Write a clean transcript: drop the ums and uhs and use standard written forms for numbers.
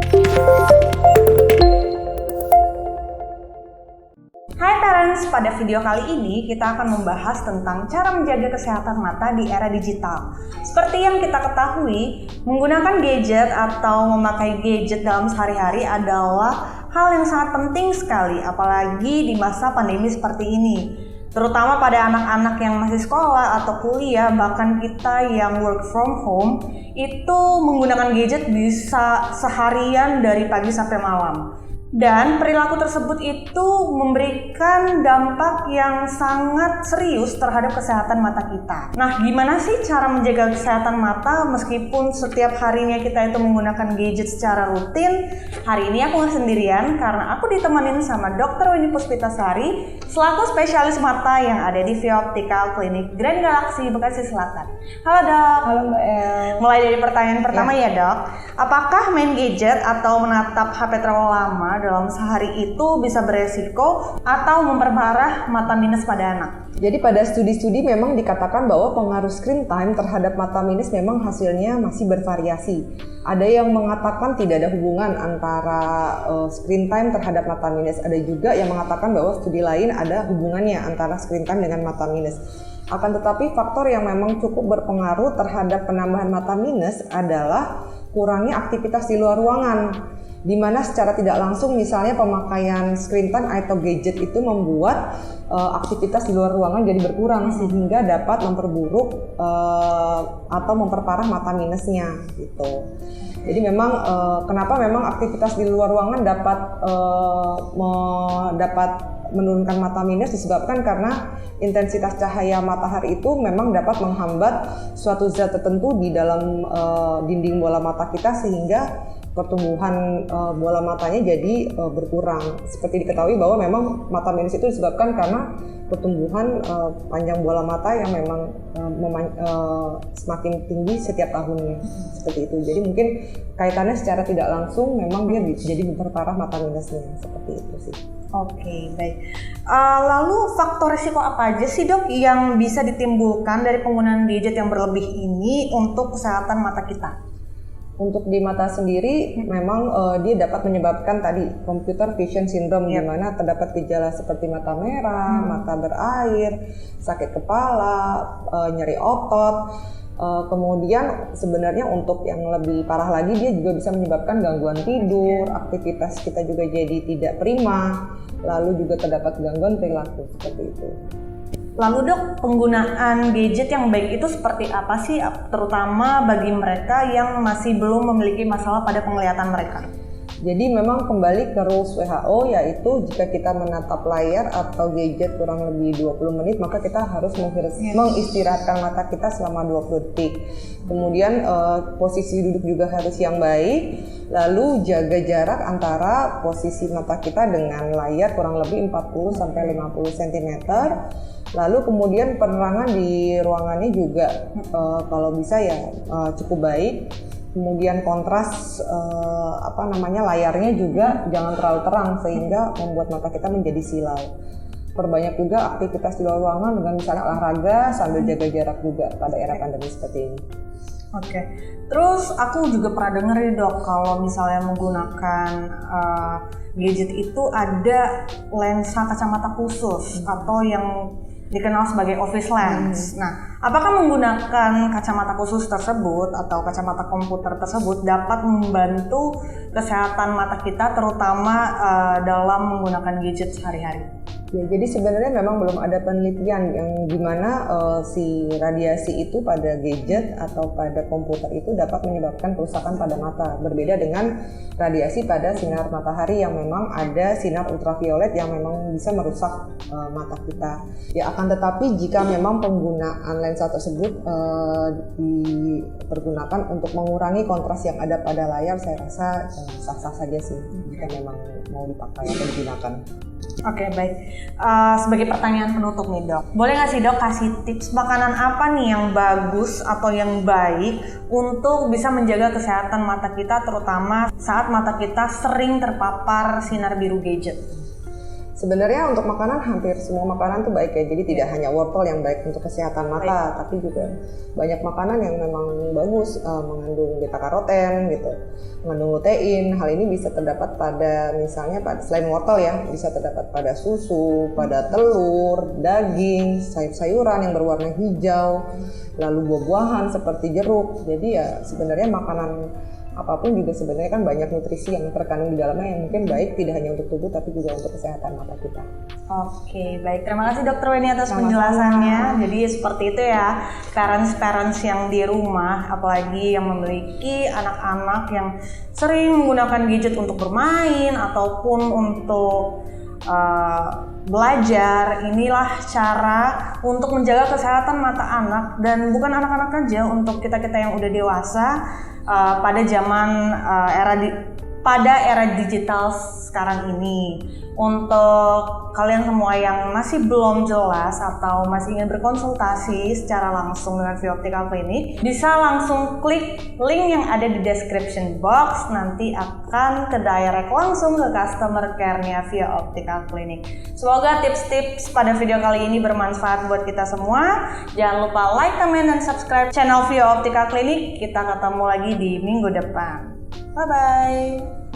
Hai parents, pada video kali ini kita akan membahas tentang cara menjaga kesehatan mata di era digital. Seperti yang kita ketahui, menggunakan gadget atau memakai gadget dalam sehari-hari adalah hal yang sangat penting sekali, apalagi di masa pandemi seperti ini. Terutama pada anak-anak yang masih sekolah atau kuliah, bahkan kita yang work from home, itu menggunakan gadget bisa seharian dari pagi sampai malam. Dan perilaku tersebut itu memberikan dampak yang sangat serius terhadap kesehatan mata kita. Nah, gimana sih cara menjaga kesehatan mata meskipun setiap harinya kita itu menggunakan gadget secara rutin? Hari ini aku nggak sendirian karena aku ditemenin sama Dr. Winnie Puspitasari selaku spesialis mata yang ada di Via Optical Clinic Grand Galaxy, Bekasi Selatan. Halo dok. Halo Mbak El. Mulai dari pertanyaan pertama ya dok. Apakah main gadget atau menatap HP terlalu lama dalam sehari itu bisa beresiko atau memperparah mata minus pada anak? Jadi pada studi-studi memang dikatakan bahwa pengaruh screen time terhadap mata minus memang hasilnya masih bervariasi. Ada yang mengatakan tidak ada hubungan antara screen time terhadap mata minus. Ada juga yang mengatakan bahwa studi lain ada hubungannya antara screen time dengan mata minus. Akan tetapi faktor yang memang cukup berpengaruh terhadap penambahan mata minus adalah kurangnya aktivitas di luar ruangan, di mana secara tidak langsung misalnya pemakaian screen time atau gadget itu membuat aktivitas di luar ruangan jadi berkurang sehingga dapat memperburuk atau memperparah mata minusnya gitu. Jadi memang kenapa memang aktivitas di luar ruangan dapat menurunkan mata minus disebabkan karena intensitas cahaya matahari itu memang dapat menghambat suatu zat tertentu di dalam dinding bola mata kita sehingga pertumbuhan bola matanya jadi berkurang. Seperti diketahui bahwa memang mata minus itu disebabkan karena pertumbuhan panjang bola mata yang memang semakin tinggi setiap tahunnya. Seperti itu. Jadi mungkin kaitannya secara tidak langsung memang dia jadi memperparah mata minusnya. Seperti itu sih. Oke, baik. Lalu faktor risiko apa aja sih dok yang bisa ditimbulkan dari penggunaan gadget yang berlebih ini untuk kesehatan mata kita? Untuk di mata sendiri memang dia dapat menyebabkan tadi computer vision syndrome, di mana terdapat gejala seperti mata merah, mata berair, sakit kepala, nyeri otot. Kemudian sebenarnya untuk yang lebih parah lagi dia juga bisa menyebabkan gangguan tidur, aktivitas kita juga jadi tidak prima, lalu juga terdapat gangguan perilaku seperti itu. Lalu dok, penggunaan gadget yang baik itu seperti apa sih, terutama bagi mereka yang masih belum memiliki masalah pada penglihatan mereka? Jadi memang kembali ke rules WHO, yaitu jika kita menatap layar atau gadget kurang lebih 20 menit maka kita harus mengistirahatkan mata kita selama 20 detik. Kemudian posisi duduk juga harus yang baik, lalu jaga jarak antara posisi mata kita dengan layar kurang lebih 40-50 cm. Lalu kemudian penerangan di ruangannya juga kalau bisa cukup baik. Kemudian kontras layarnya juga jangan terlalu terang sehingga membuat mata kita menjadi silau. Perbanyak juga aktivitas di luar ruangan dengan misalnya olahraga sambil jaga jarak juga pada era pandemi seperti ini. Oke. Terus aku juga pernah dengar nih dok, kalau misalnya menggunakan gadget itu ada lensa kacamata khusus atau yang dikenal sebagai office lens. Nah, apakah menggunakan kacamata khusus tersebut atau kacamata komputer tersebut dapat membantu kesehatan mata kita terutama dalam menggunakan gadget sehari-hari? Ya, jadi sebenarnya memang belum ada penelitian yang dimana si radiasi itu pada gadget atau pada komputer itu dapat menyebabkan kerusakan pada mata. Berbeda dengan radiasi pada sinar matahari yang memang ada sinar ultraviolet yang memang bisa merusak mata kita. Ya, akan tetapi jika memang penggunaan lensa tersebut dipergunakan untuk mengurangi kontras yang ada pada layar, saya rasa sah-sah saja sih jika memang mau dipakai atau digunakan. Oke, baik. Sebagai pertanyaan penutup nih dok, boleh nggak sih dok kasih tips makanan apa nih yang bagus atau yang baik untuk bisa menjaga kesehatan mata kita terutama saat mata kita sering terpapar sinar biru gadget? Sebenarnya untuk makanan hampir semua makanan tuh baik ya. Jadi tidak hanya wortel yang baik untuk kesehatan mata, tapi juga banyak makanan yang memang bagus, mengandung beta karoten gitu, mengandung lutein. Hal ini bisa terdapat pada misalnya selain wortel ya, bisa terdapat pada susu, pada telur, daging, sayur-sayuran yang berwarna hijau, lalu buah-buahan seperti jeruk. Jadi ya sebenarnya makanan apapun juga sebenarnya kan banyak nutrisi yang terkandung di dalamnya yang mungkin baik tidak hanya untuk tubuh tapi juga untuk kesehatan mata kita. Oke, baik. Terima kasih Dokter Weni atas penjelasannya. Jadi seperti itu ya, parents yang di rumah, apalagi yang memiliki anak-anak yang sering menggunakan gadget untuk bermain ataupun untuk belajar. Inilah cara untuk menjaga kesehatan mata anak, dan bukan anak-anak aja, untuk kita-kita yang udah dewasa pada zaman pada era digital sekarang ini. Untuk kalian semua yang masih belum jelas atau masih ingin berkonsultasi secara langsung dengan Via Optica Clinic, bisa langsung klik link yang ada di description box, nanti akan ke direct langsung ke customer care-nya Via Optica Clinic. Semoga tips-tips pada video kali ini bermanfaat buat kita semua. Jangan lupa like, comment, dan subscribe channel Via Optica Clinic. Kita ketemu lagi di minggu depan. Bye-bye.